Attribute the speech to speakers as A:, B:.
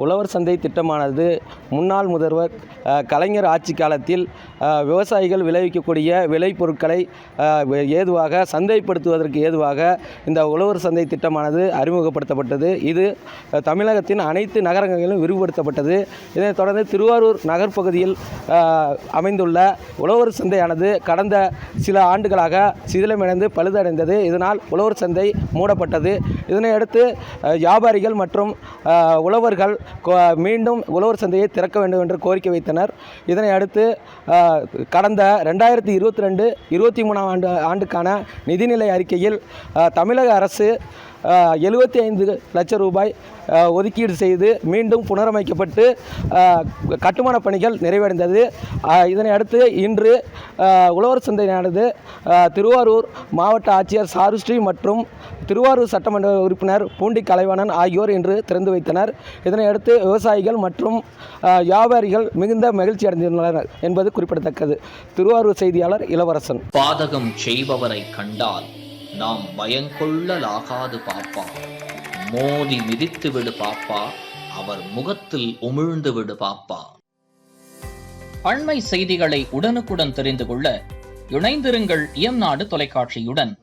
A: உழவர் சந்தை திட்டமானது முன்னாள் முதல்வர் கலைஞர் ஆட்சி காலத்தில் விவசாயிகள் விளைவிக்கக்கூடிய விளைபொருட்களை ஏதுவாக சந்தைப்படுத்துவதற்கு ஏதுவாக இந்த உழவர் சந்தை திட்டமானது அறிமுகப்படுத்தப்பட்டது. இது தமிழகத்தின் அனைத்து நகரங்களிலும் விரிவுபடுத்தப்பட்டது. இதனைத் தொடர்ந்து திருவாரூர் நகர்ப்பகுதியில் அமைந்துள்ள உழவர் சந்தையானது கடந்த சில ஆண்டுகளாக சிதிலமடைந்து பழுதடைந்தது. இதனால் உழவர் சந்தை மூடப்பட்டது. இதனையடுத்து வியாபாரிகள் மற்றும் உழவர்கள் மீண்டும் உழவர் சந்தையை திறக்க வேண்டும் என்று கோரிக்கை வைத்தனர். இதனை அடுத்து கடந்த 2022-23 ஆண்டுக்கான நிதிநிலை அறிக்கையில் தமிழக அரசு 75 லட்சம் ரூபாய் ஒதுக்கீடு செய்து மீண்டும் புனரமைக்கப்பட்டு கட்டுமான பணிகள் நிறைவடைந்தது. இதனை அடுத்து இன்று உழவர் சந்தையானது திருவாரூர் மாவட்ட ஆட்சியர் சாருஸ்ரீ மற்றும் திருவாரூர் சட்டமன்ற உறுப்பினர் பூண்டி கலைவாணன் ஆகியோர் இன்று திறந்து வைத்தனர். இதனையடுத்து விவசாயிகள் மற்றும் வியாபாரிகள் மிகுந்த மகிழ்ச்சி அடைந்துள்ளனர் என்பது குறிப்பிடத்தக்கது. திருவாரூர் செய்தியாளர் இளவரசன்.
B: பாதகம் செய்பவரை கண்டால் நாம் பயங்கொள்ளலாகாது பாப்பா, மோதி மிதித்து விடு பாப்பா, அவர் முகத்தில் உமிழ்ந்து விடு பாப்பா. அண்மை செய்திகளை உடனுக்குடன் தெரிந்து கொள்ள இணைந்திருங்கள் இயம்நாடு தொலைக்காட்சியுடன்.